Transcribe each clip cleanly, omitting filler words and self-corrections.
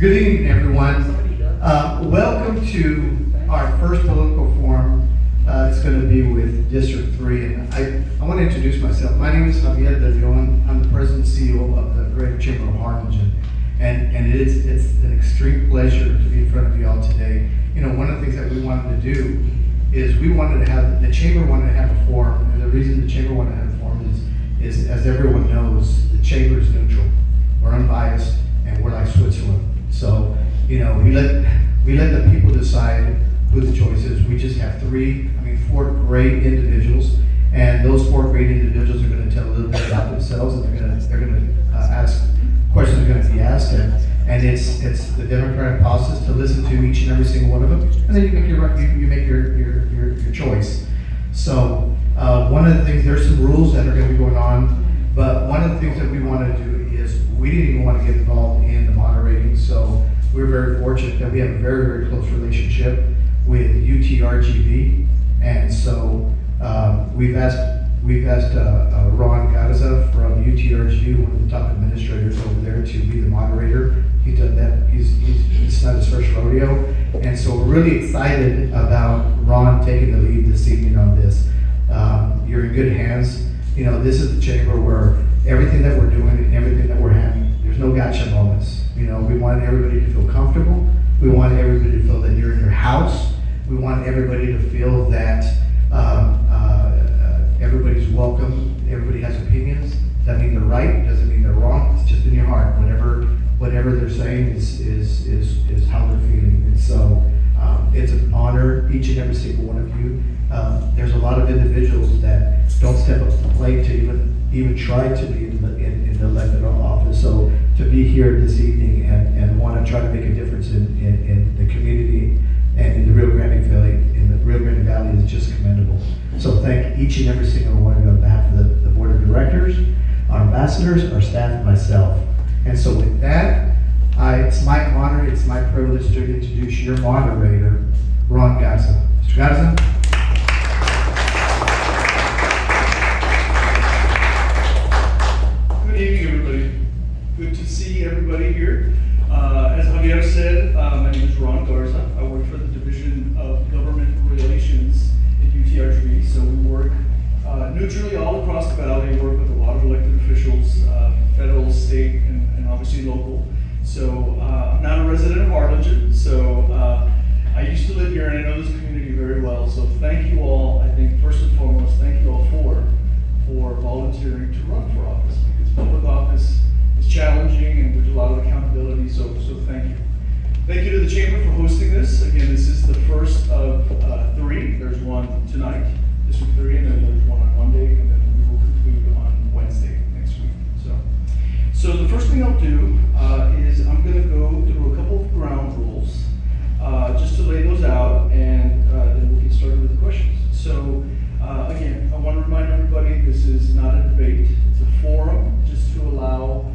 Good evening, everyone. Welcome to our first political forum. It's going to be with District 3. And I want to introduce myself. My name is Javier De Leon. I'm the President and CEO of the Greater Chamber of Harlingen. And it's an extreme pleasure to be in front of you all today. You know, one of the things that we wanted to do is the Chamber wanted to have a forum. And the reason the Chamber wanted to have a forum is as everyone knows, the Chamber is neutral. We're unbiased and we're like Switzerland. So, you know, we let the people decide who the choice is. We just have four great individuals, and those four great individuals are going to tell a little bit about themselves, and they're going to ask questions are going to be asked, and it's the democratic process to listen to each and every single one of them, and then you make your choice. So one of the things, there's some rules that are going to be going on, but one of the things that we want to do is we didn't even want to get involved in the moderating, so we're very fortunate that we have a very, very close relationship with UTRGV, and so we've asked Ron Garza from UTRGV, one of the top administrators over there, to be the moderator. He's done that. It's not his first rodeo, and so we're really excited about Ron taking the lead this evening on this. You're in good hands. You know, this is the chamber where everything that we're doing and everything that we're having, there's no gotcha moments. You know, we want everybody to feel comfortable. We want everybody to feel that you're in your house. We want everybody to feel that everybody's welcome. Everybody has opinions. Doesn't mean they're right. Doesn't mean they're wrong. It's just in your heart. Whatever they're saying is how they're feeling. And so it's an honor, each and every single one of you. There's a lot of individuals that don't step up to the plate to even try to be in the elected office. So to be here this evening and want to try to make a difference in the community and in the Rio Grande Valley is just commendable. So thank each and every single one of you on behalf of the board of directors, our ambassadors, our staff, and myself. And so with that, it's my honor, it's my privilege to introduce your moderator, Ron Garza. Mr. Garza. Good evening, everybody. Good to see everybody here. As Javier said, my name is Ron Garza. I work for the Division of Government Relations at UTRGV. So we work neutrally all across the valley. We work with a lot of elected officials, federal, state, and obviously local. So I'm not a resident of Harlingen, so I used to live here and I know this community very well. So thank you all. I think first and foremost, thank you all for volunteering to run for office, because public office is challenging and there's a lot of accountability, so thank you. Thank you to the Chamber for hosting this. Again, this is the first of 3. There's one tonight, District 3, and then there's one on Monday, and then we will conclude on Wednesday next week. So the first thing I'll do is I'm going to go through a couple of ground rules just to lay those out, and then we'll get started with the questions. So again, I want to remind everybody this is not a debate. It's a forum just to allow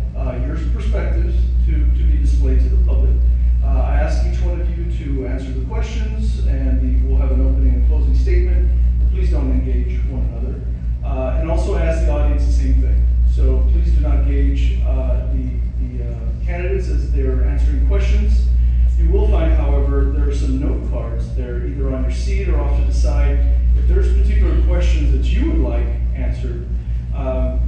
your perspectives to be displayed to the public. I ask each one of you to answer the questions, and we'll have an opening and closing statement. But please don't engage one another. And also I ask the audience the same thing. So please do not engage the candidates as they're answering questions. You will find, however, there are some note cards. They're either on your seat or off to the side. If there's particular questions that you would like answered,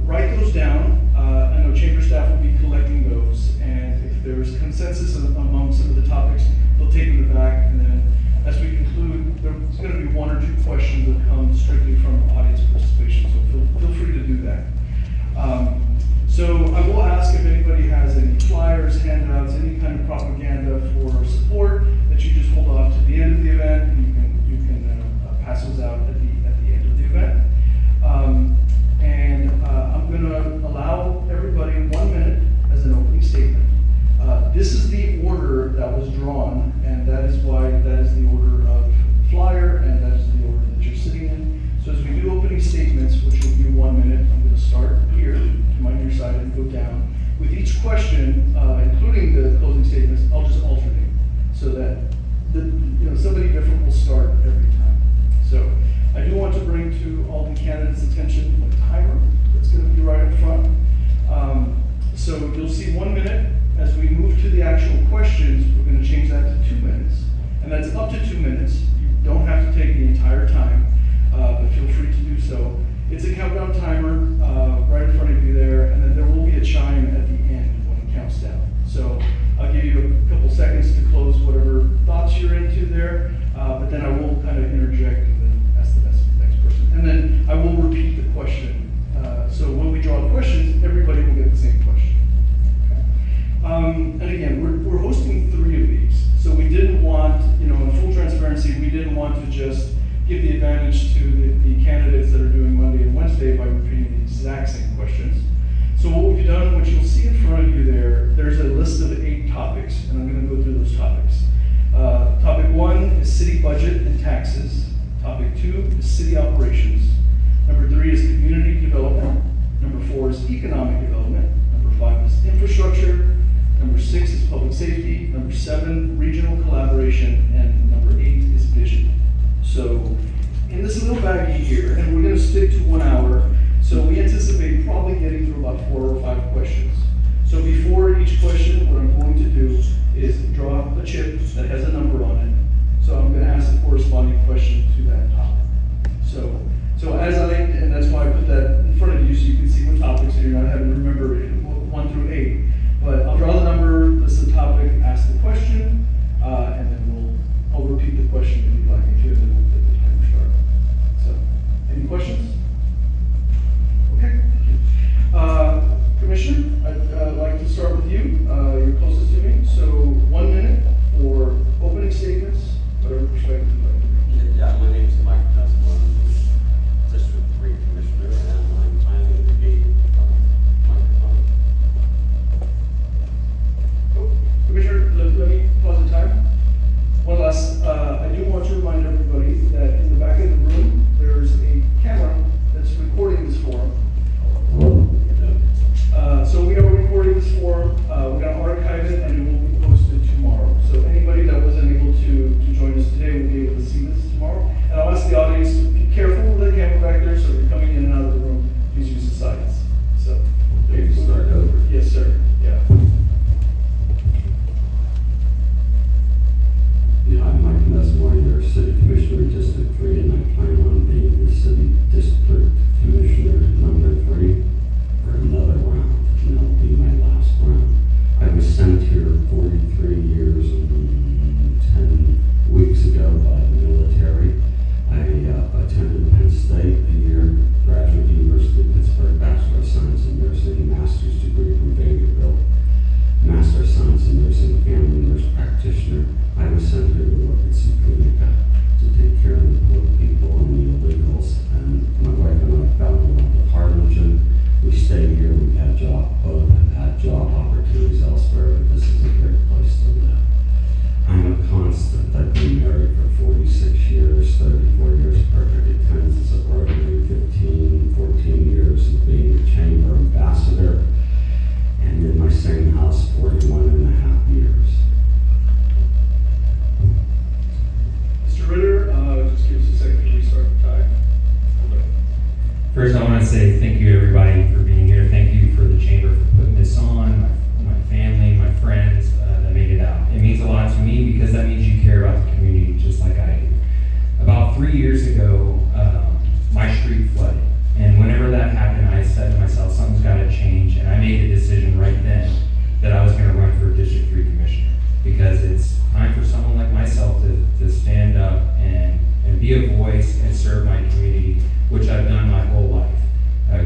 write those down. I know chamber staff will be collecting those, and if there's consensus among some of the topics, they'll take them back, and then as we conclude, there's going to be 1 or 2 questions that come strictly from audience participation, so feel free to do that. So I will ask if anybody has any flyers, handouts, any kind of propaganda for support that you just hold off to the end of the event, and you can pass those out at the end of the event. I'm going to allow everybody 1 minute as an opening statement. This is the order that was drawn, and that is why that is the order of flyer, and that is the order that you're sitting in. So as we do opening statements, which will be 1 minute, I'm going to start here to my near side and go down. With each question, including the closing statements, I'll just alternate so that somebody different will start every time. So I do want to bring to all the candidates' attention a timer that's going to be right up front. So you'll see 1 minute as we move to the actual questions, we're going to change that to 2 minutes. And that's up to 2 minutes. You don't have to take the entire time, but feel free to do so. It's a countdown timer right in front of you there, and then there will be a chime at the end when it counts down. So I'll give you a couple seconds to close whatever thoughts you're into there, but then I will kind of interject and then ask the next person. And then I will repeat the question. So when we draw questions, everybody will get the same question. And again, we're hosting 3 of these. So we didn't want, in full transparency, we didn't want to just give the advantage to the candidates that are doing Monday and Wednesday by repeating the exact same questions. So what we've done, what you'll see in front of you there's a list of 8 topics, and I'm going to go through those topics. Topic 1 is city budget and taxes. Topic 2 is city operations. Number 3 is community development. Number 4 is economic development. Number 5 is infrastructure. Number 6 is public safety. Number 7, regional collaboration. And number 8 is vision. So in this little baggie here, and we're going to stick to 1 hour, so we anticipate probably getting through about 4 or 5 questions. So before each question, what I'm going to do is draw a chip that has a number on it. So I'm going to ask the corresponding question to that topic. So and that's why I put that in front of you so you can see what topics, so you're not having to remember 1 through 8. But I'll draw the number, list the topic, ask the question, and then I'll repeat the question if you'd like me to, and then we'll get the timer started. So, any questions? Okay. Commissioner, I'd like to start with you. You're closest to me. So 1 minute for opening statements, whatever perspective you'd like to bring. Yeah, my name is Mike Dussman, District 3 Commissioner, and I'm planning to be microphone. Commissioner, let me pause the time. One last, I do want to remind everybody that in the back of the room, there's a camera that's recording this forum. So we are recording this forum, we're going to archive it, and it will be posted tomorrow. So anybody that wasn't able to join us today will be able to see this tomorrow. And I'll ask the audience to be careful with the camera back there, so if you're coming in and out of the room, please use the sides. So, Maybe start over. Yes, sir. Yeah. Yeah, I'm Mike Mesmore, your City Commissioner in District 3, and I plan on being the City District Commissioner number 3 for another round, and that'll be my last round. I was sent here 43 years and 10 weeks ago by the military. I attended Penn State a year, graduate University of Pittsburgh, Bachelor of Science in Nursing, Master's degree from Vanderbilt, Master of Science in Nursing, family nurse practitioner. I was sent here to work at Sukunica to take care of the poor people and the illegals. And my wife and I fell in love with Harlingen. We stayed here. We had both have had job opportunities elsewhere, but this is a great place to live. I'm a constant. I've been married for 46 years, 34 years perfect attendance at Rotary, 14 years of being a chamber ambassador, and in my same house 41 and a half years. Mr. Ritter, just give us a second to restart the time. First, I want to say thank you, everybody, for being here. Thank you for the Chamber for putting this on, my family, my friends that made it out. It means a lot to me because that means you care about the community just like I do. About 3 years ago, my street flooded. And whenever that happened, I said to myself, something's got to change. And I made the decision right then that I was going to run for District 3 Commissioner because it's time for someone like myself to stand up and be a voice and serve my community, which I've done my whole life.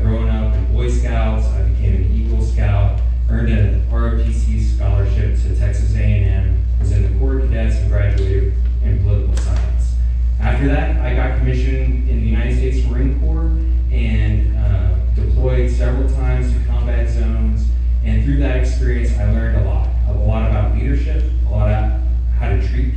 Growing up in Boy Scouts, I became an Eagle Scout, earned an ROTC scholarship to Texas A&M, was in the Corps of Cadets, and graduated in political science. After that, I got commissioned in the United States Marine Corps and deployed several times to combat zones. And through that experience, I learned a lot about leadership, a lot about how to treat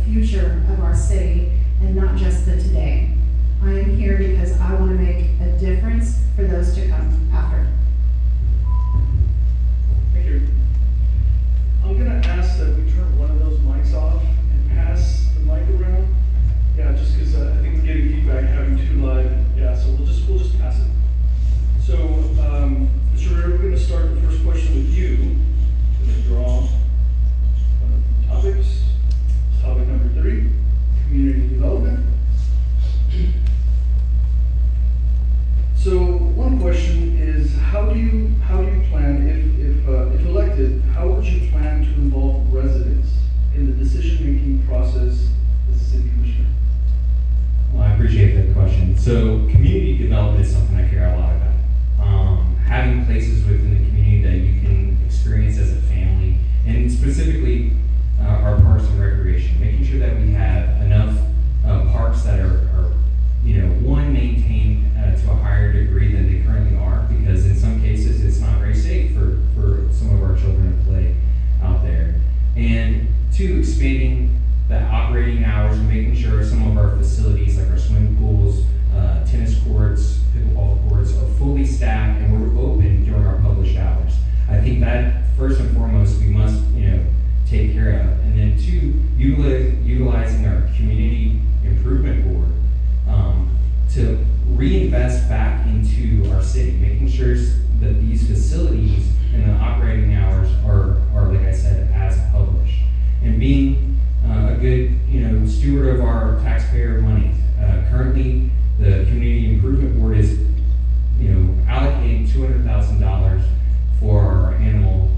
future of our city and not just the today. I am here because I want to make a difference for those to come after. Thank you. I'm gonna ask that we turn one of those mics off and pass the mic around. Yeah, just because I think we're getting feedback having two live. Yeah, so we'll just pass it. So, Mr. Ritter, we're gonna start the first question with you. I'm gonna draw one of the topics. Topic number 3, community development. So one question is, how do you plan, if elected, how would you plan to involve residents in the decision-making process as a city commissioner? Well, I appreciate that question. So community development is something I care a lot about. Having places within the community that you can experience as a family, and specifically our parks and recreation, making sure that we have enough parks that are one, maintained to a higher degree than they currently are, because in some cases it's not very safe for some of our children to play out there. And 2, expanding the operating hours and making sure some of our facilities like our swimming pools, tennis courts, pickleball courts are fully staffed and we're open during our published hours. I think that first and foremost we must take care of. And then 2, utilizing our community improvement board to reinvest back into our city, making sure that these facilities and the operating hours are like I said, as published, and being a good steward of our taxpayer money. Currently, the community improvement board is allocating $200,000 for our animal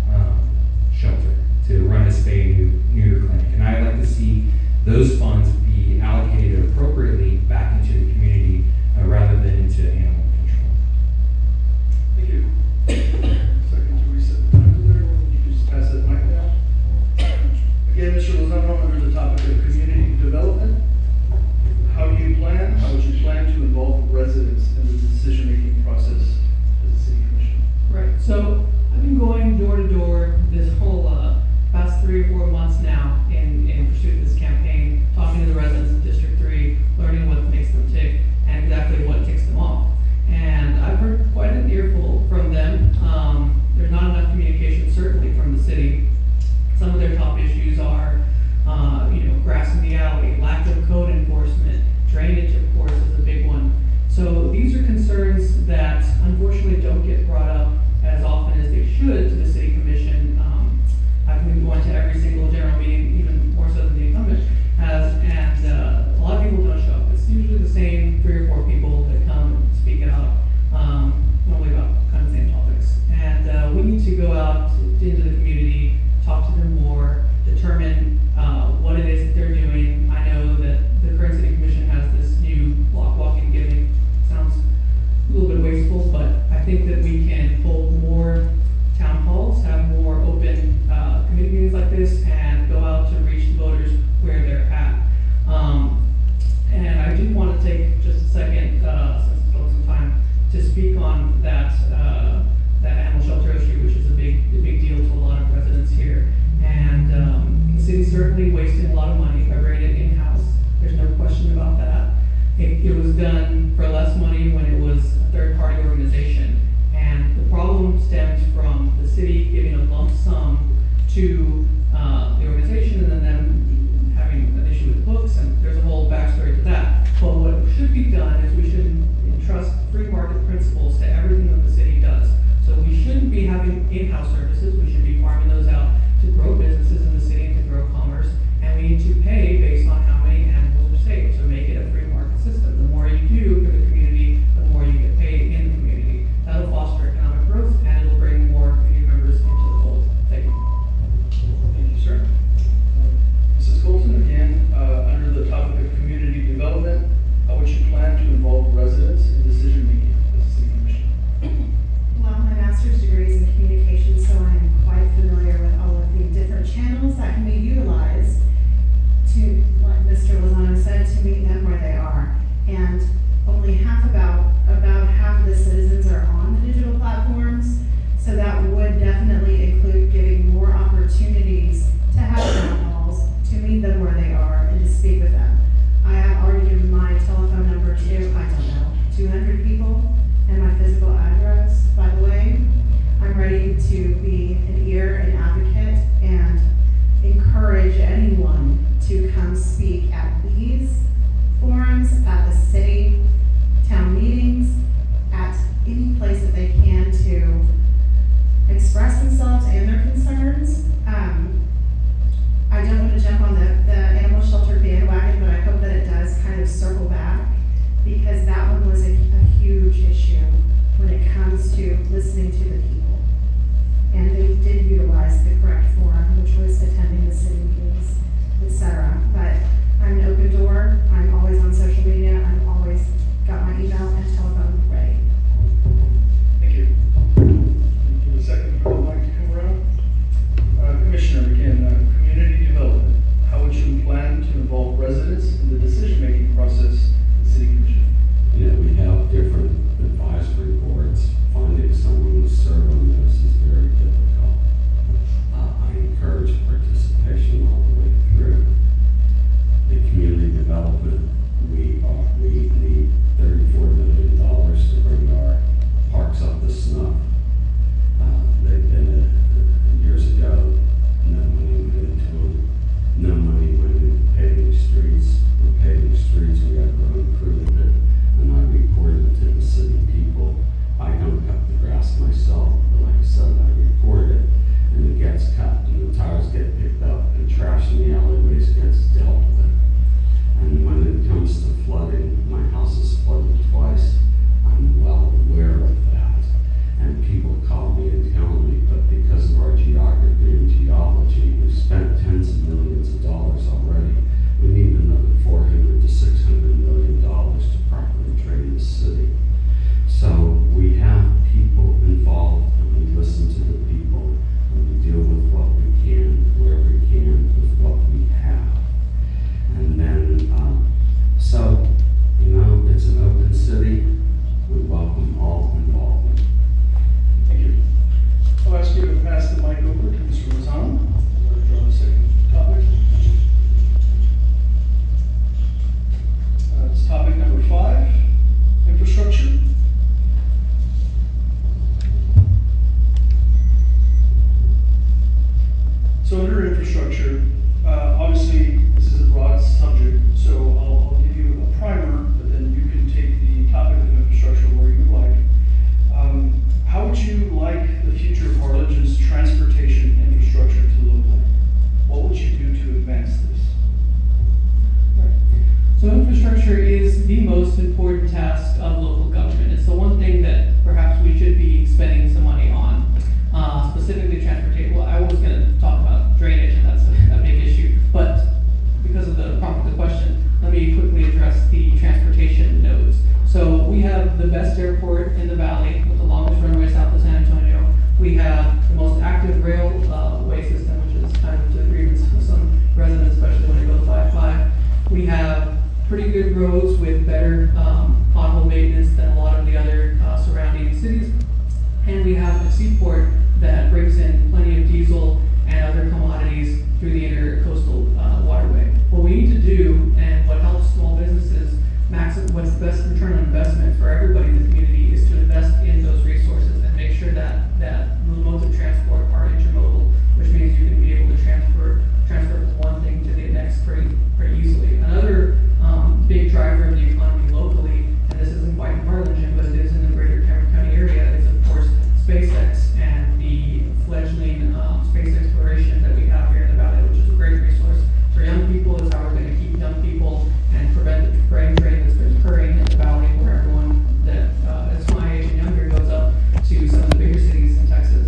shelter to run a spay and neuter clinic, and I'd like to see those funds be allocated appropriately back into the community rather than into animal control. Thank you. Second to reset the time there. You can just pass that mic down. Again, Mr. Lozano, under the topic of community development, how would you plan to involve residents in the decision-making process as a city commissioner? Right, so I've been going door to door this whole past 3 or 4 months now in pursuit of this campaign, talking to the speak with them. I have already given my telephone number to, I don't know, 200 people, and my physical address, by the way. I'm ready to be an ear and advocate and encourage anyone to come speak at these forums, at the city town meetings, at any place that they can to express themselves and their concerns. I don't want to jump on the animal shelter bandwagon, but I hope that it does kind of circle back, because that one was a huge issue when it comes to listening to the people. And they did utilize the correct forum, which was attending the city meetings, etc. But I'm an open door. I'm always on social media. I'm always got my email and telephone ready. Thank you. Give a second for the mic to come around. Commissioner, again, community development. How would you plan to involve residents in the decision-making process of the city commission? You know, we have different advisory boards. Finding someone to serve on those is very difficult. I encourage participation all the way through. The community development, we need $34 million to bring our parks up to snuff. They've been, years ago, no money went into them. No money went into paving streets. We're paving streets, we have our own crew of it. And I reported to the city people. I don't cut the grass myself, but like I said, I report it, and it gets cut, and the tires get picked up, and trash in the alleyways gets dealt with. And when it comes to flooding, my house is flooded twice. I'm well aware of that. And people call me and tell me, but because of our geography and geology, we've spent tens of millions of dollars already. We need another $400 to $600 million to properly drain the city. So we have people involved, and we listen to the people, and we deal with what we can, where we can, with what we have. And then, so, you know, it's an open city. We welcome all involvement. Thank you. I'll ask you to pass the mic over to Mr. Lozano. We'll draw the second topic. It's topic number 5, infrastructure. So under infrastructure, obviously this is a broad subject, so I'll give you a primer, but then you can take the topic of infrastructure where you would like. How would you like the future of Harlingen's transportation infrastructure to look like? What would you do to advance this? So infrastructure is the most important task of local government. It's the one thing that perhaps we should be spending some money on, specifically transportation. Well, I was going to talk about drainage, and that's a big issue, but because of the prompt of the question, let me quickly address the transportation nodes. So we have the best airport in the valley with the longest runway south of San Antonio. We have the most active railway system, which is kind of the grievance of some residents, especially when it goes by 5. We have pretty good roads with better pothole maintenance than a lot of the other surrounding cities. And we have a seaport that brings in plenty of diesel and other commodities through the intercoastal waterway. What we need to do, and what helps small businesses maximize what's the best return on investment for everybody in the community, is to invest in those resources and make sure that the modes of transport are intermodal, which means you can be able to transfer from one thing to the next pretty easily. Another big driver of the economy locally, and this isn't quite in Harlingen, but it is in the Greater Chamber County area, is of course SpaceX and the fledgling space exploration that we have here in the valley, which is a great resource for young people. Is how we're going to keep young people and prevent the brain drain that's been occurring in the valley, where everyone that is my age and younger goes up to some of the bigger cities in Texas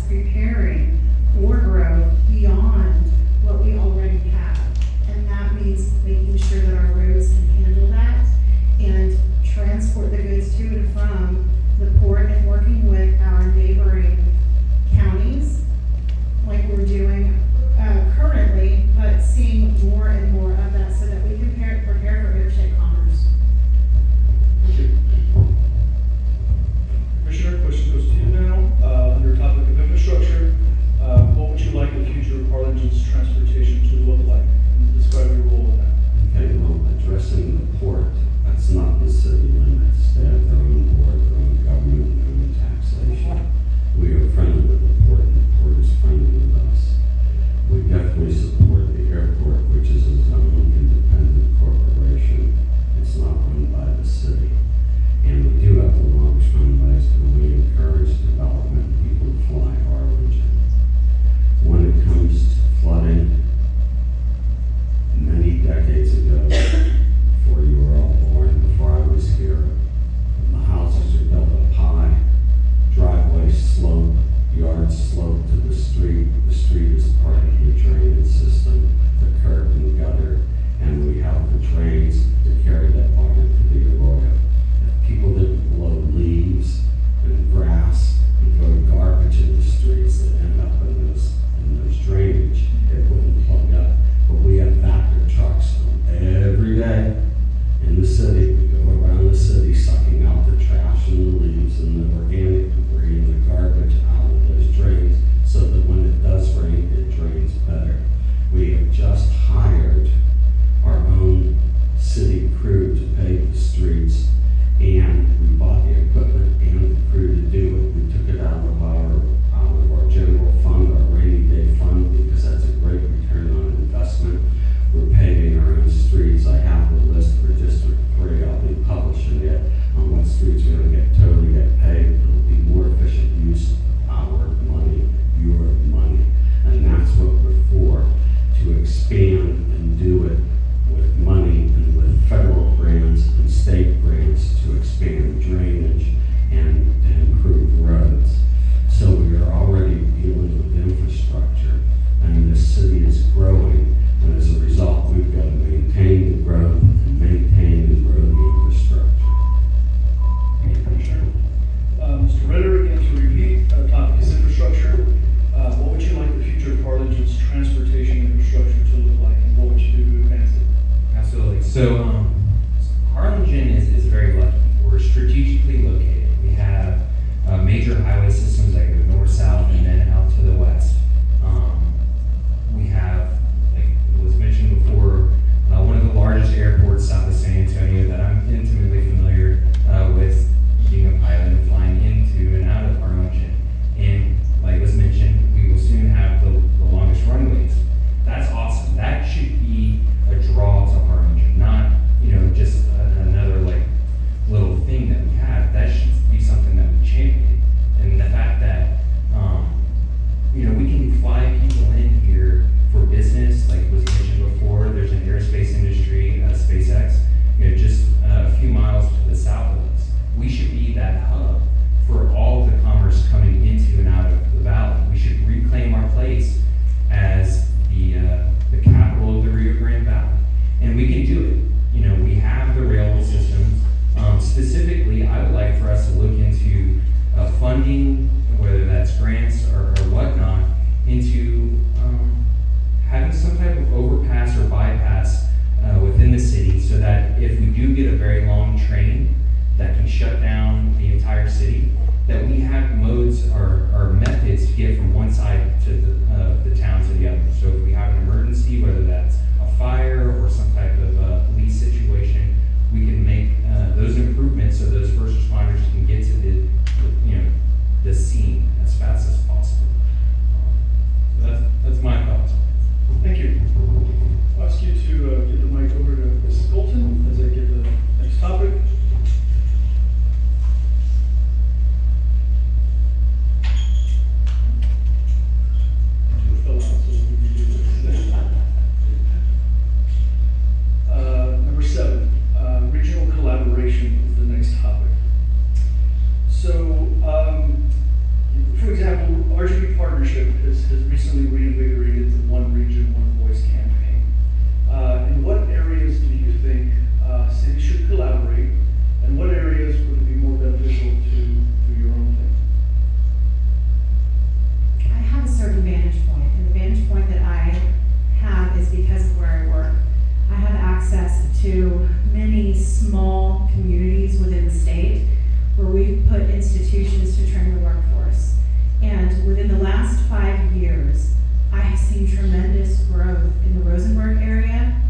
preparing for growth beyond what we already have. And that means making sure that our roads can handle that and transport the goods to and from the port, and working with our neighboring counties like we're doing currently, but seeing more and more of that so that we can prepare for interstate commerce. Thank you. Commissioner, question goes to you now. Under topic of infrastructure, Township has recently reinvigorated the One Region, One Voice campaign. In what areas do you think cities should collaborate, and what areas would it be more beneficial to do your own thing? I have a certain vantage point, and the vantage point that I have is because of where I work. I have access to many small communities within the state where we've put institutions to train the workforce. And within the last 5 years, I have seen tremendous growth in the Rosenberg area,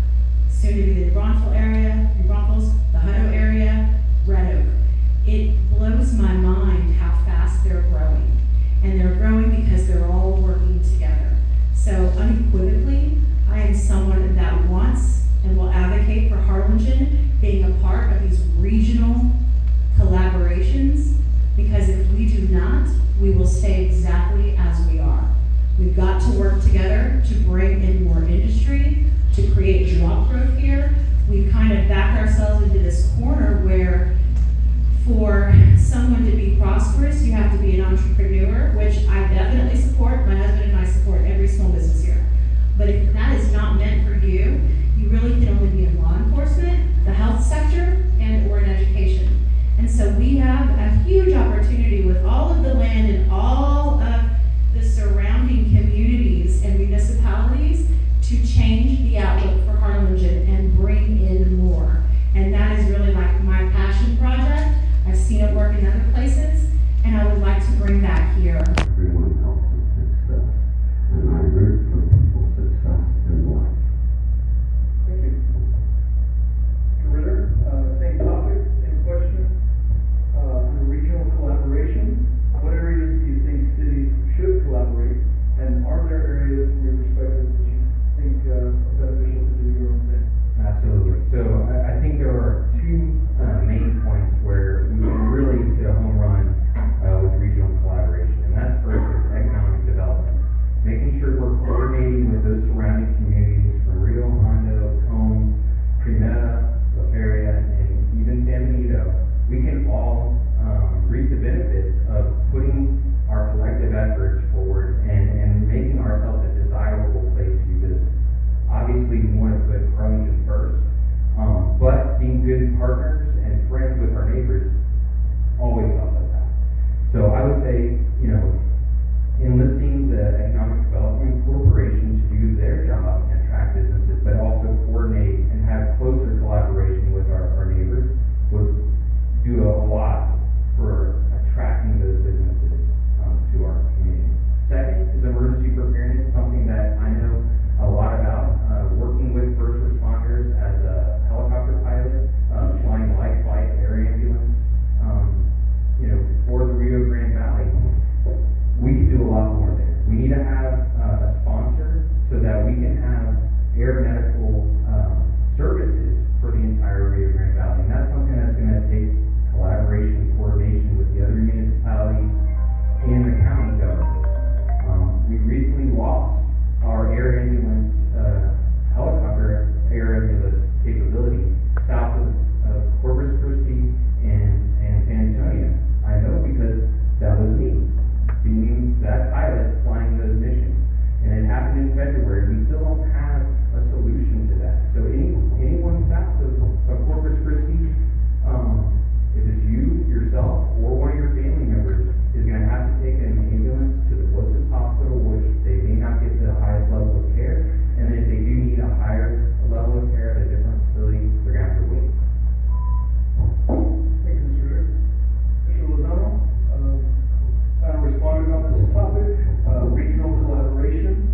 soon to be the New Braunfels area, the Hutto area, Red Oak. It blows my mind how fast they're growing. And they're growing because they're all working together. So unequivocally, I am someone that wants and will advocate for Harlingen being a part of these regional collaborations, because if we do not, we will stay exactly as we are. We've got to work together to bring in more industry, to create job growth here. We've kind of backed ourselves into this corner where for someone to be prosperous, you have to be an entrepreneur, which I definitely support. My husband and I support every small business here. But if that is not meant for you, you really can only be in law enforcement, the health sector, and or in education. And so we have a huge opportunity with all of the land and all of the surrounding communities and municipalities to change the outlook for Harlingen and bring in more. And that is really like my passion project. I've seen it work in other places, and I would like to bring that here. Everyone else's success, and I root for people's success in life. Thank you. Mr. Ritter, same topic, same question. Under regional collaboration, what areas do you think cities should collaborate? And are there areas from your perspective that you think are beneficial to do your own thing? Absolutely. So I think there are two main points where we can really hit a home run with regional collaboration. And that's first is economic development. Making sure we're coordinating with those surrounding communities from Rio Hondo, Combs, Cremetta, La Feria, and even San Benito. We can all reap the benefits of putting our collective efforts forward and making ourselves a desirable place to do business. Obviously, we want to put Harlingen first, but being good partners and friends with our neighbors always helps us out. So I would say, enlisting the Economic Development Corporation to do their job and attract businesses, but also coordinate and have closer collaboration with our neighbors would do a lot for attracting those businesses to our community. Second is emergency preparedness, something that I know a lot about, working with first responders as a helicopter pilot, flying light flight air ambulance, for the Rio Grande Valley. We can do a lot more there. We need to have a sponsor so that we can have air medical services for the entire Rio Grande Valley. And that's something that's going to take collaboration and coordination with the other municipalities and the county government. We recently lost our air ambulance, helicopter air ambulance capability south of Corpus Christi and San Antonio. I know because that was me, being that pilot flying those missions. And it happened in February. We still don't have a solution to that. So anyone south of Corpus Christi, if it's you, yourself, or one of your family members, is going to have to take an ambulance to the closest hospital, which they may not get the highest level of care, and then if they do need a higher level of care at a different facility, they're going to have to wait. Thank you, Mr. Ritter. Mr. Lozano, kind of responded on this topic, regional collaboration.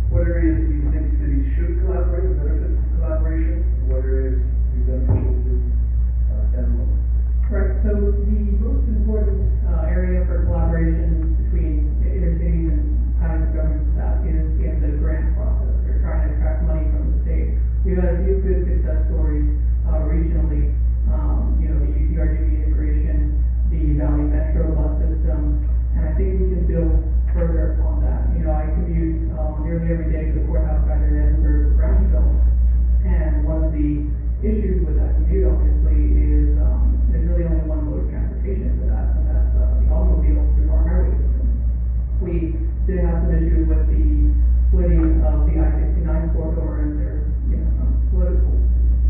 What areas do you think cities should collaborate and benefit from collaboration? And what areas would be beneficial to stand alone? Correct. So the most important area for collaboration between inner cities and counties and government staff is in the grant process. They're trying to attract money from the state. We've had a few good success stories regionally. The UTRGV integration, the Valley Metro bus system, and I think we can build further on that. I commute nearly every day to the courthouse either in Edinburgh or Brownsville, and one of the issues with that commute, obviously, is there's really only one mode of transportation for that, and that's the automobile through our highway system. We did have some issues with the splitting of the I-69 corridor, and there's, some political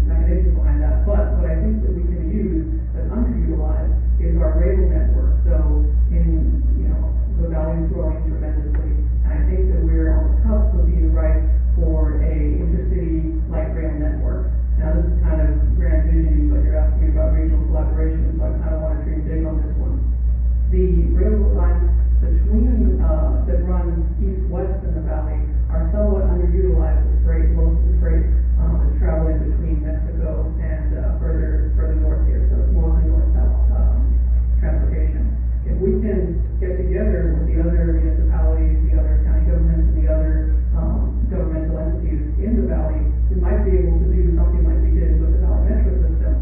machinations behind that. But what I think that we can use that's underutilized is our rail network. So the valley is growing tremendously, and I think that we're on the cusp of being right for a intercity light rail network. Now, this is kind of grand visioning, but you're asking me about regional collaboration, so I kind of want to dream big on this one. The railroad lines between, that run east-west in the valley are somewhat underutilized as freight. Most of the freight is traveling between Mexico and further north here, so it's mostly north-south transportation. If we can get together with the other municipalities, the other county governments, and the other governmental entities in the valley, we might be able to do something like we did with the Valley Metro system,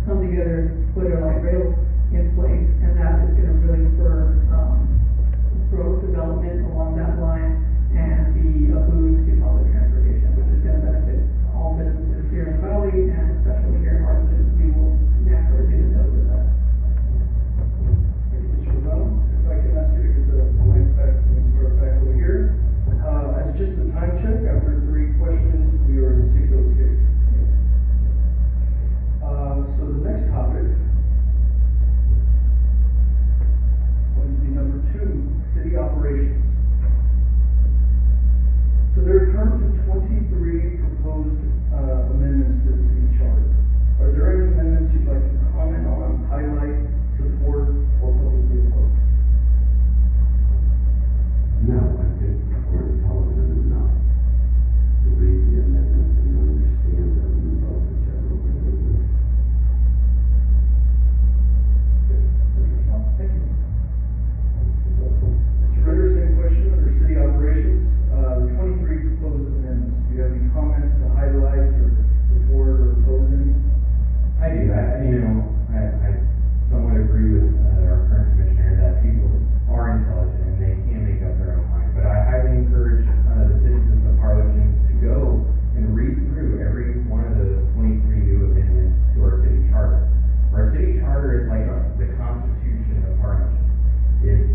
come together, put a light rail in place, and that is going to really spur growth development along that line and be a boon to public transportation, which is going to benefit all businesses here in the valley and especially here in Harlingen. We will naturally be the node of that. Thank you, Mr. O'Donnell. If I can ask you to get the mic back, we can start back over here. As just a time check, after 3 questions, we are at 6:06. So the next topic is going to be number 2, city operations. So there are currently 23 proposed amendments to the city charter. Are there any amendments you'd like to comment on, highlight, support, or publicly oppose? No, I think we're intelligent enough to read the amendments and understand them and vote whichever way we wish. Thank you. Mr. Ritter, same question under city operations. The 23 proposed amendments, do you have any comments to highlight or support or oppose any? I do. I somewhat agree with our current commissioner that people are intelligent and they can make up their own mind. But I highly encourage the citizens of Harlingen to go and read through every one of those 23 new amendments to our city charter. Our city charter is like the Constitution of Harlingen. It's,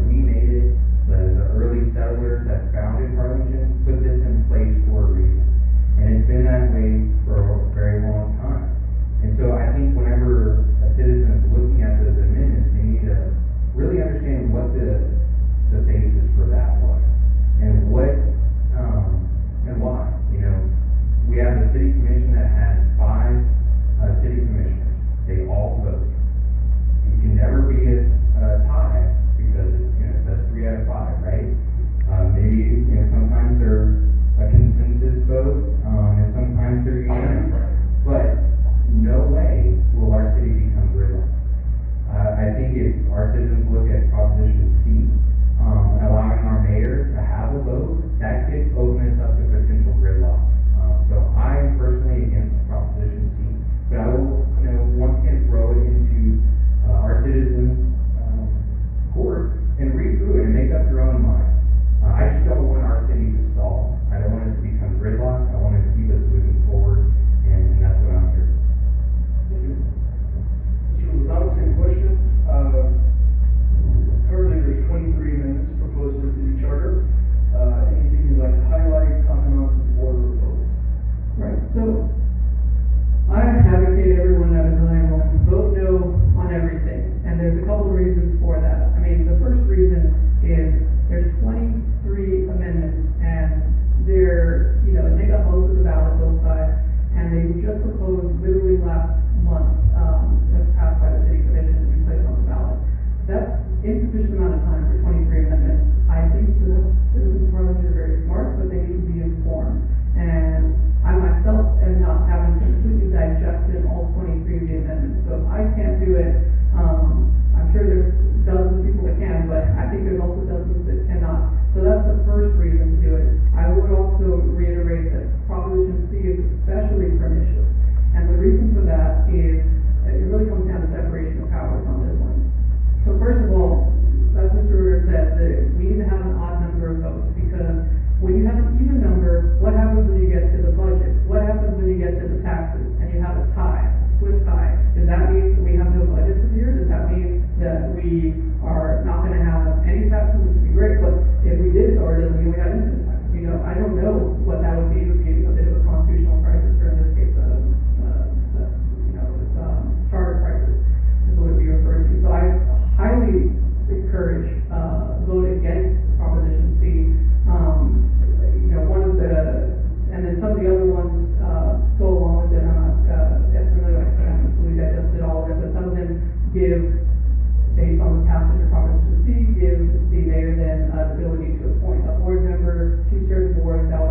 we made it. The early settlers that founded Harlingen put this in place for a reason. And it's been that way for a very long time. And so I think whenever a citizen is looking at those amendments, they need to really understand what the basis for that was and what and why. We have a city commission that has 5 city commissioners. They all vote. You can never be a tie because it's that's 3 out of 5, right? Maybe sometimes they're a consensus vote, and sometimes they're unanimous. But no way will our city become gridlocked. I think if our citizens look at Proposition C, allowing our mayor to have a vote, that could open us up to potential gridlock. So I am personally against Proposition C, but I will, once again throw it into our citizens' court and read through it and make up your own mind. I just don't want our city to stall. I don't want us to become gridlocked. I want to keep us moving forward, and that's what I'm here for. Thank you. Mr. Lozano, same question. Currently, there's 23 amendments proposed to the city charter. Anything you'd like to highlight, comment on, support, or oppose? Right, so I advocate everyone at a time vote no on everything, and there's a couple of reasons for that. The first reason is there's 23 amendments, and they're, they take up most of the ballot, both sides, and they were just proposed literally last month, passed by the city commission to be placed on the ballot. That's insufficient amount of time for 23 amendments. I think the citizens of Harlingen are very smart, but they need to be informed. And I myself am not having completely digested all 23 of the amendments. So if I can't do it, I'm sure there's dozens of people that can, but I think there's also dozens that cannot. So that's the first reason to do it. I would also reiterate that Proposition C is especially pernicious. And the reason for that is it really comes down to separation of powers on this one. So first of all, as Mr. Ruder said, we need to have an odd number of votes, because when you have an even number, what happens when you get to the budget? What happens when you get to the taxes and you have a tie, a split tie? Does that mean that we have no budget for the year? Does that mean that we are not going to have any taxes, which would be great, but limited time. You know, I don't know what that would be. It would be a bit of a constitutional crisis, or in this case, charter crisis is what it would be referred to. So I highly encourage vote against Proposition C. You know, one of the, and then some of the other ones go along with it. I'm not as familiar, I haven't fully digested all of them, but some of them give, based on the passage of Proposition C, give the mayor then the ability to appoint a board member to certain boards that would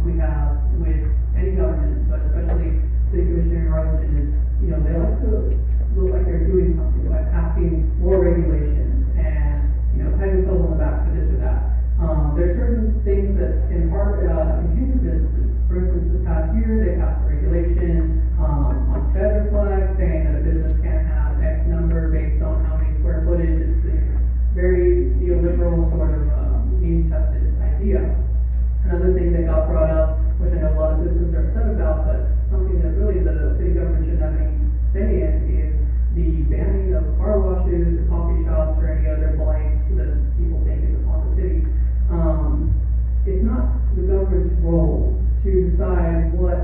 we have with any government, but especially city commissioner in Harlingen is, they like to look like they're doing something by passing more regulations and, patting themselves on the back for this or that. There are certain things that hinder businesses. For instance, this past year, they passed a regulation, on feather flags saying that a business can't have X number based on how many square footage. It's a very neoliberal sort of, means-tested idea. Another thing that got brought up, which I know a lot of citizens are upset about, but something that really the city government shouldn't have any say in, is the banning of car washes or coffee shops or any other blanks that people think is upon the city. It's not the government's role to decide what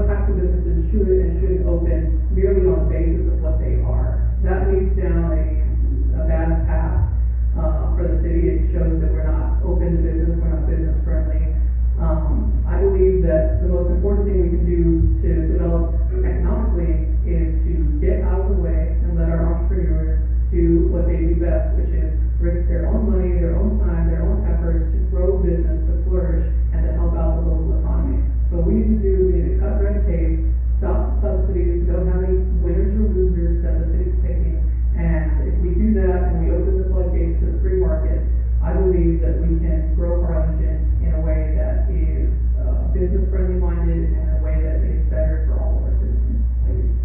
types of businesses should and shouldn't open merely on the basis of what they are. That leads down a bad path for the city. It shows that we're not open to business, we're not business friendly. I believe that the most important thing we can do to develop economically is to get out of the way and let our entrepreneurs do what they do best, which is risk their own money, their own time, their own efforts to grow business, to flourish, and to help out the local economy. So what we need to cut red tape, stop subsidies, don't have any winners or losers that the city's picking. And if we do that and we open the floodgates to the free market, I believe that we can grow Harlingen in a way that is business friendly minded and a way that is better for all of our citizens. Thank you.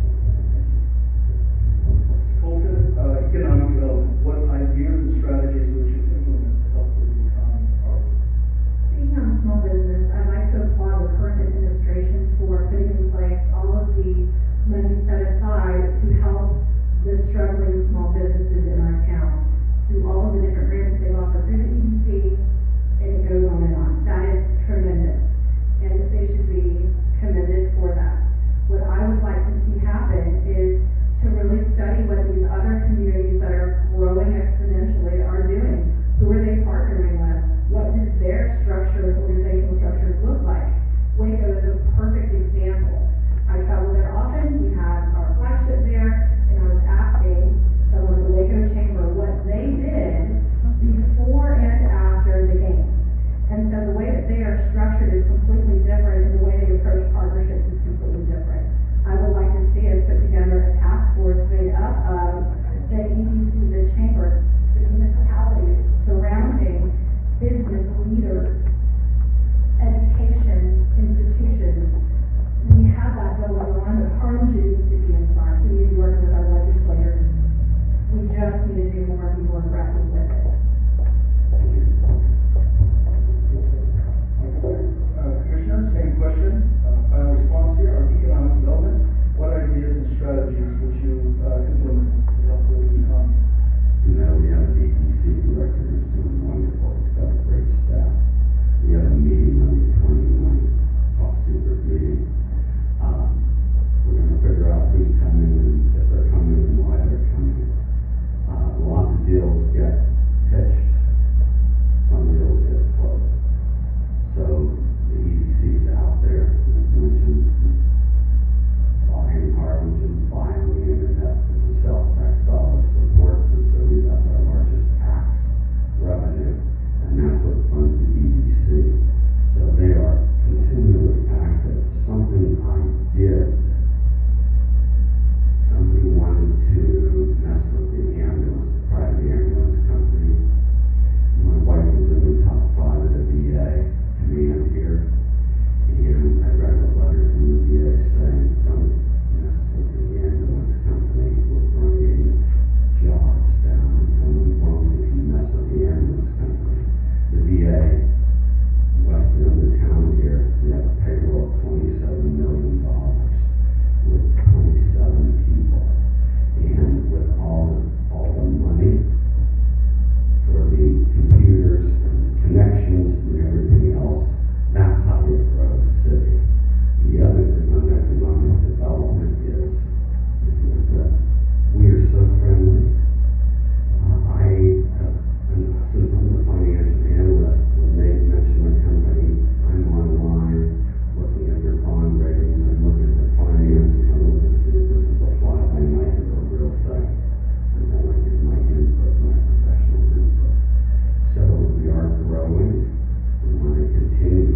Colton, economic development, what ideas and strategies would you implement to help with the economy? Speaking on small business, I'd like to applaud the current administration for putting in place all of the money set aside to help the struggling small businesses in our town through all of the different grants that they offer through the EDC, and it goes on and on. That is tremendous, and they should be commended for that. What I would like to see happen is to really study what these other communities that are growing exponentially are doing. Who are they partnering with? What does their organizational structures look like? Waco is a perfect example. I travel there often. We have our flagship there, and I was asking someone at the Waco Chamber what they did before and after the game. And so the way that they are structured is completely different, and the way they approach partnerships is completely different. I would like to see us put together a task force made up of the EDC, the chamber, the municipalities surrounding business leaders, education institutions. We have that going on, but Harlingen needs to be in front. We need to work with our legislators. We just need to do more and be more aggressive with it. Commissioner, same question. Final response here on economic development. What ideas and strategies would you implement to help with the economy? We have an EPC director who's doing wonderful. He's got a great staff. We have a meeting on the 29th, top secret meeting. We're going to figure out who's coming and if they're coming and why they're coming. Lots of deals get pitched. Some deals get closed. So the EDC's out there, as mentioned, buying Harlingen, buying the internet. This is sales tax dollars, supports the city. That's our largest tax revenue, and that's what funds the EDC. So they are continually active. Something I did, somebody wanted to mess with the ambulance, the private ambulance company. My wife was in the top 5 of the VA command here, and I read a letter from the VA saying, don't mess with the ambulance company, we're bringing jobs down, and we won't if you mess with the ambulance company. The VA, west end of the town here, we have a payroll of $27 million with 27 people, and with all the money for the computers and the connections and everything else, that's how you grow a city. The other thing on economic development is that we are so friendly. Since I'm the financial analyst, when they mention my company, I'm online looking at their bond ratings, I'm looking at their finances, I'm looking to see if this is a fly-by-night or a real thing. And then I give my input, my professional input. So we are growing. We want to continue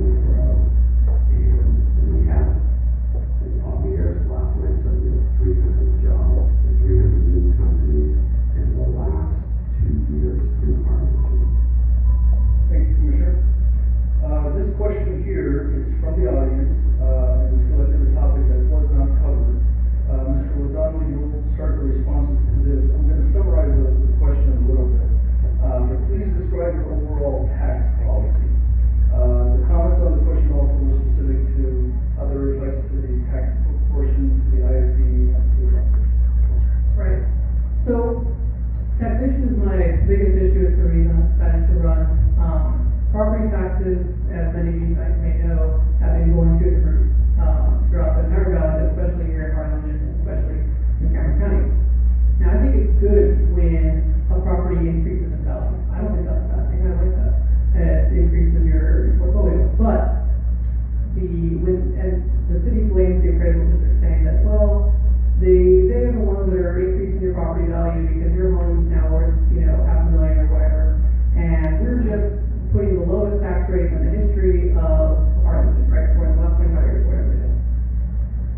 taxes, as many of you guys may know, have been going through the roof, throughout the entire valley, but especially here in Harlingen, and especially in Cameron County. Now, I think it's good when a property increases in value. I don't think that's a bad thing, I like that. It increases your portfolio, but the city blames the appraisal district, saying that, well, they are the ones that are increasing your property value because your home's now worth, $500,000 or whatever. And we're just putting the lowest tax rate in the history of Harlingen, right, for the last 25 years, whatever it is.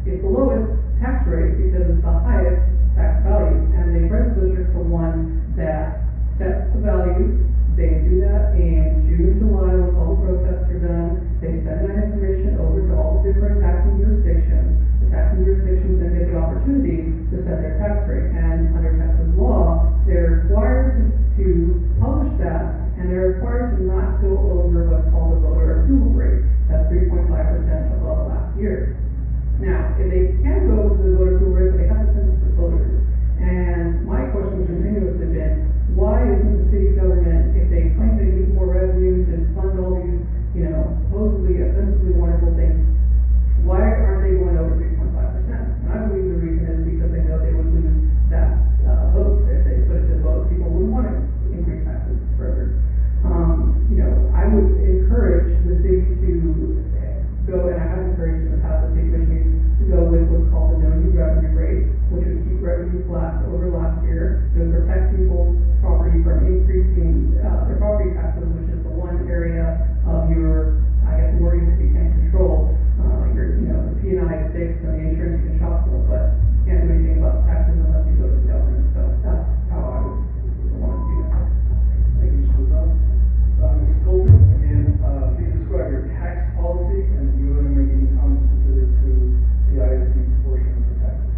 It's the lowest tax rate because it's the highest tax value, and the appraisal district's the one that sets the value. They do that in June, July, once all the protests are done. They send that information over to all the different taxing jurisdictions. The taxing jurisdictions then get the opportunity to set their tax rate. And under Texas law, they're required to publish that, and they're required to not go over what's called a voter approval rate. That's 3.5% above last year. Now, if they can go to the voter approval rate, they have to send it to voters. And my question has continuously been, why isn't the city government, if they claim they need more revenue to fund all these, supposedly ostensibly wonderful things, why aren't they going over 3.5%? And I believe the reason is because they know they would lose that vote. If they put it to the vote, people wouldn't want to increase taxes further. I would encourage the city to go, and I have encouraged in the past the city commission to go with what's called the no new revenue rate, which would keep revenue flat over last year. It would protect people's property from increasing their property taxes, which is the one area of your, mortgage that you can't control. The P&I is fixed and the insurance you can shop for, but you can't do anything about the taxes unless you go to the government. So that's how I would want to do that. Thank you, Mr. Lozano. Ms. Colton, again, please describe your tax policy, and if you're going to make any comments specific to the ISD portion of the taxes.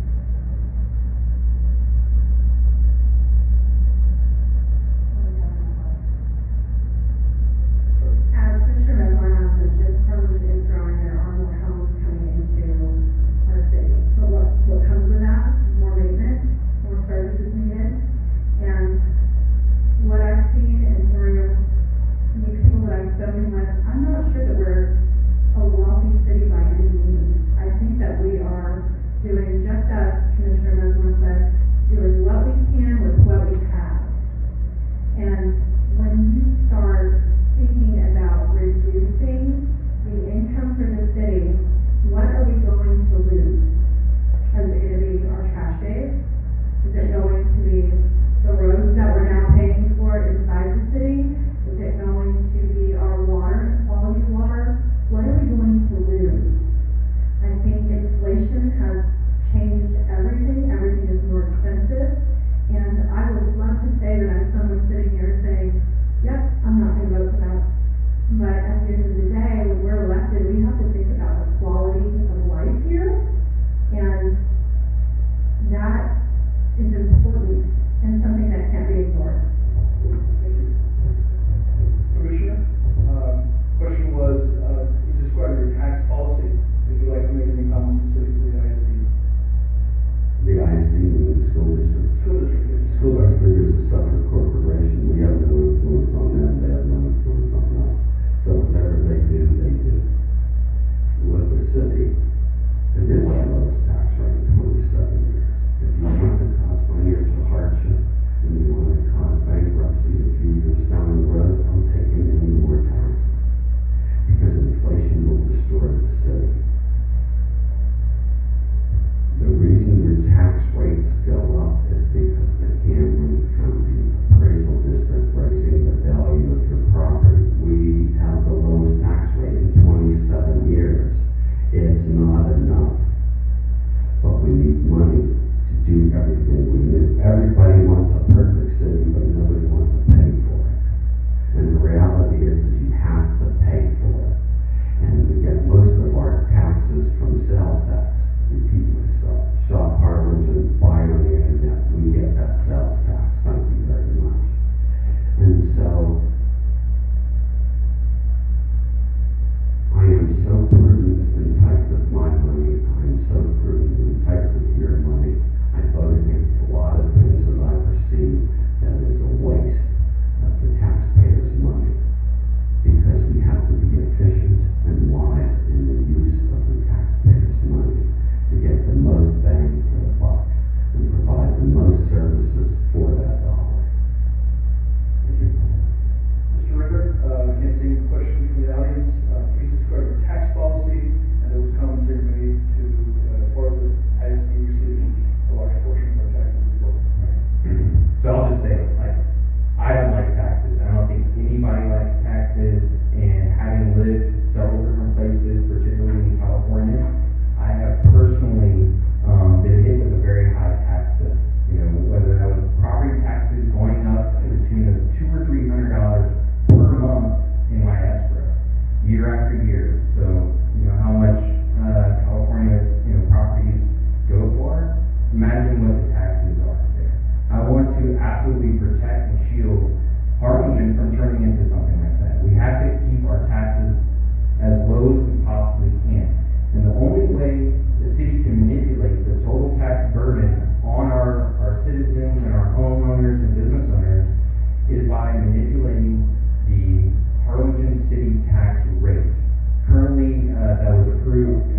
approved,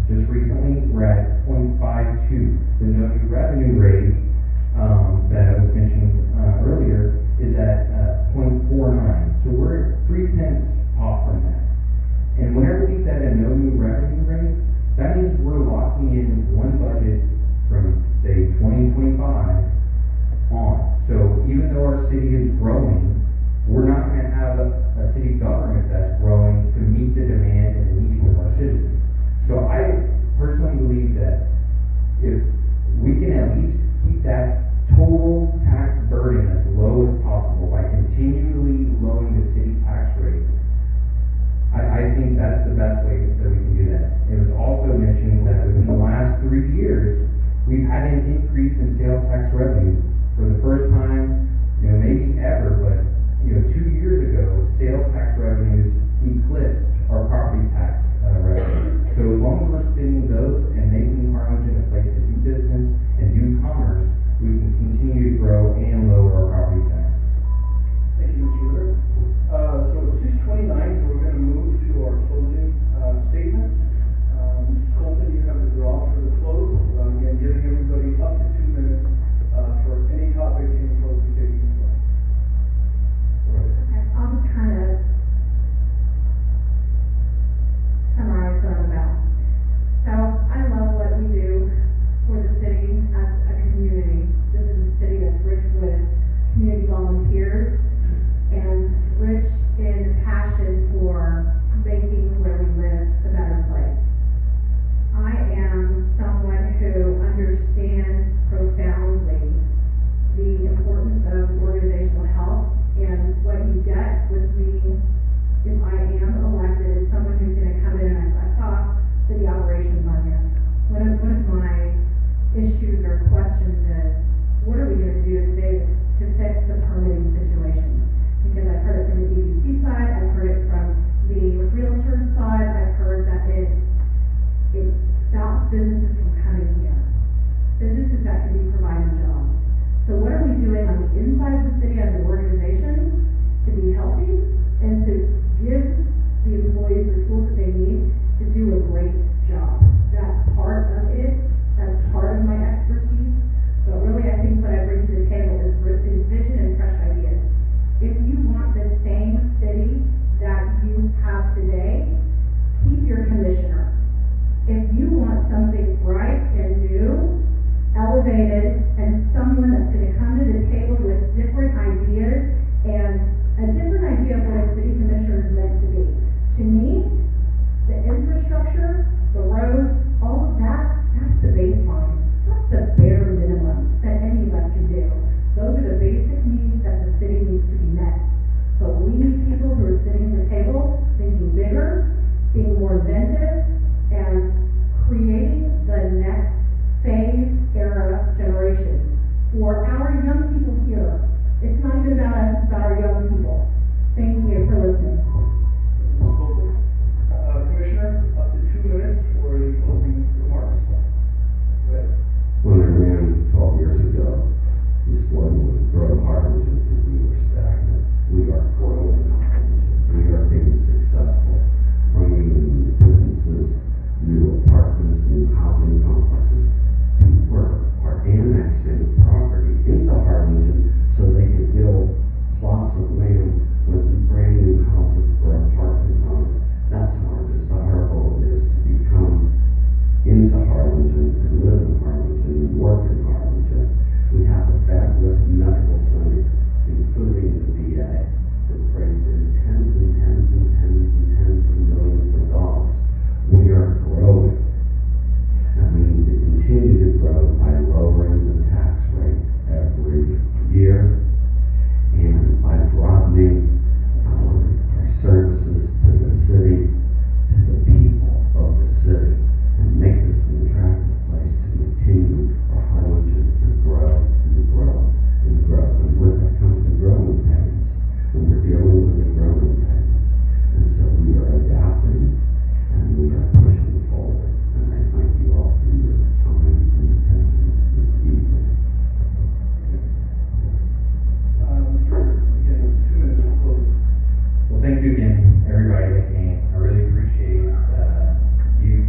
just recently, we're at 0.52. The no new revenue rate, that was mentioned, earlier is at, 0.49. So we're 0.3 off from that. And whenever we set a no new revenue rate, that means we're locking in one budget from, say, 2025 on. So even though our city is growing, we're not gonna have a city government that's growing to meet the demand and the needs of our citizens. So I personally believe that if we can at least keep that total tax burden as low as possible by continually lowering the city tax rate, I think that's the best way that we can do that. It was also mentioned that within the last 3 years, we've had an increase in sales tax revenue for the first time, maybe ever, but 2 years ago, sales tax revenues eclipsed our property tax revenue. So as long as we're spending those and making Harlingen a place to do business and do commerce, we can continue to grow and lower our property taxes. Thank you, Mr. Ritter. So it's 6:29, so we're gonna move to our closing, statements. Mr. Colton, you have the draw for the close, again, giving everybody up to 2 minutes, for any topic in the closing statement. Okay, I'll just kind of summarize what I'm about. So I love what we do for the city as a community. This is a city that's rich with community volunteers and rich in passion for making where we live a better place. I am someone who understands profoundly the importance of organizational health, and what you get with me if I am elected is someone who's going to come in, and I saw city operations on here. One of my issues or questions is, what are we going to do to fix the permitting situation? Because I've heard it from the EDC side, I've heard it from the realtor side, I've heard that it stops businesses from coming here. Businesses that can be providing jobs. So what are we doing on the inside of the city as an organization to be healthy and to give the employees the tools that they need to do a great job? That's part of it. That's part of my expertise. But really, I think what I bring to the table is vision and fresh ideas. If you want the same city that you have today, keep your commissioner. If you want something bright and new, elevated, and someone that's going to come to the table with different ideas and a different idea of what a city commissioner is meant to be. To me, the infrastructure, the roads, all of that, that's the baseline. That's the bare minimum that any of us can do. Those are the basic needs that the city needs to be met. But we need people who are sitting at the table, thinking bigger, being more inventive, and creating the next phase era generation for our young people here. It's not even about us, it's about our young people. Thank you for listening. Mr. Colton, Commissioner, up to 2 minutes for the closing remarks. Go ahead. When I ran 12 years ago, the slogan was grow Harlingen because we were stagnant. We are growing Harlingen. We are being successful, bringing in new businesses, new apartments, new housing complexes. People are annexing property into Harlingen so they can build plots of land with brand new houses for apartments on it. That's how desirable it is to become into Harlingen and live in Harlingen and work in Harlingen. We have a fabulous medical center, including the VA, that brings in tens and tens and tens and tens of millions of dollars. We are growing, and we need to continue to grow by lowering the tax rate every year and by broadening our services to the city, to the people of the city, and make this an attractive place to continue for Harlingen to grow and grow and grow. And with that comes the growing pains, and we're dealing with the growing pains. And so we are adapting and we are pushing forward. And I thank you all for your time and attention this evening. Again, it's 2 minutes for closing. Well, thank you again, everybody that came. I really appreciate you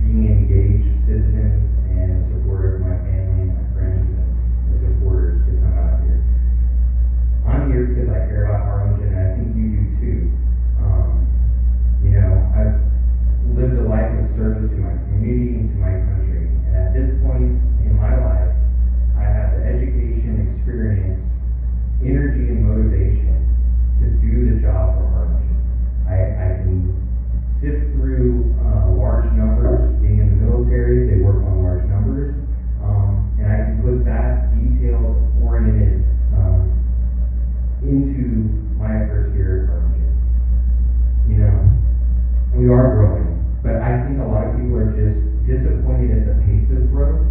just disappointed at the pace of growth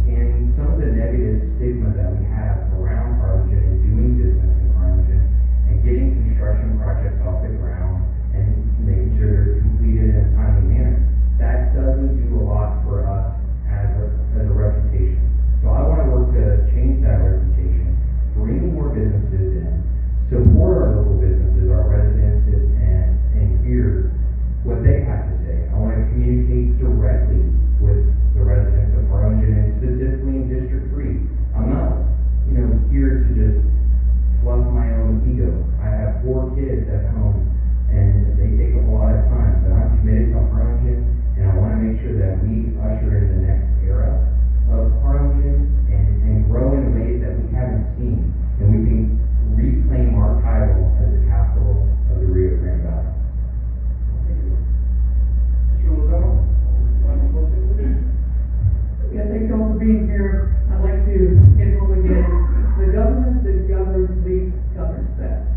and some of the negative stigma that we have around Harlingen and doing business in Harlingen and getting construction projects off the ground and making sure they're completed in a timely manner. That doesn't do a lot for us as a reputation. So I want to work to change that reputation, bring more businesses in, support our local businesses, our residents, and hear what they have to say. I want to communicate directly with the residents of Harlingen and specifically in District 3. I'm not, here to just fluff my own ego. I have 4 kids at home and they take up a lot of time, but I'm committed to Harlingen and I want to make sure that we usher in the next era of Harlingen and grow in ways that we haven't seen, and we can reclaim our title as the capital of the Rio Grande Valley. Thank you. Mr. Lozano, final closing, please. Yeah, thank you all for being here. I'd like to hit home again. The government that governs least governs best.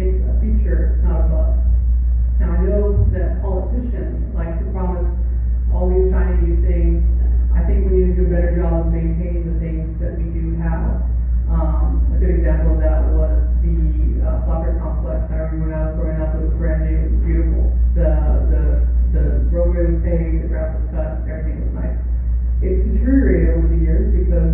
It's a feature, not a bug. Now, I know that politicians like to promise all these shiny new things. I think we need to do a better job of maintaining the things that we do have. A good example of that was the soccer complex. I remember when I was growing up, it was brand new, it was beautiful. The roadway was paved, the grass was cut, everything was nice. It's deteriorated over the years because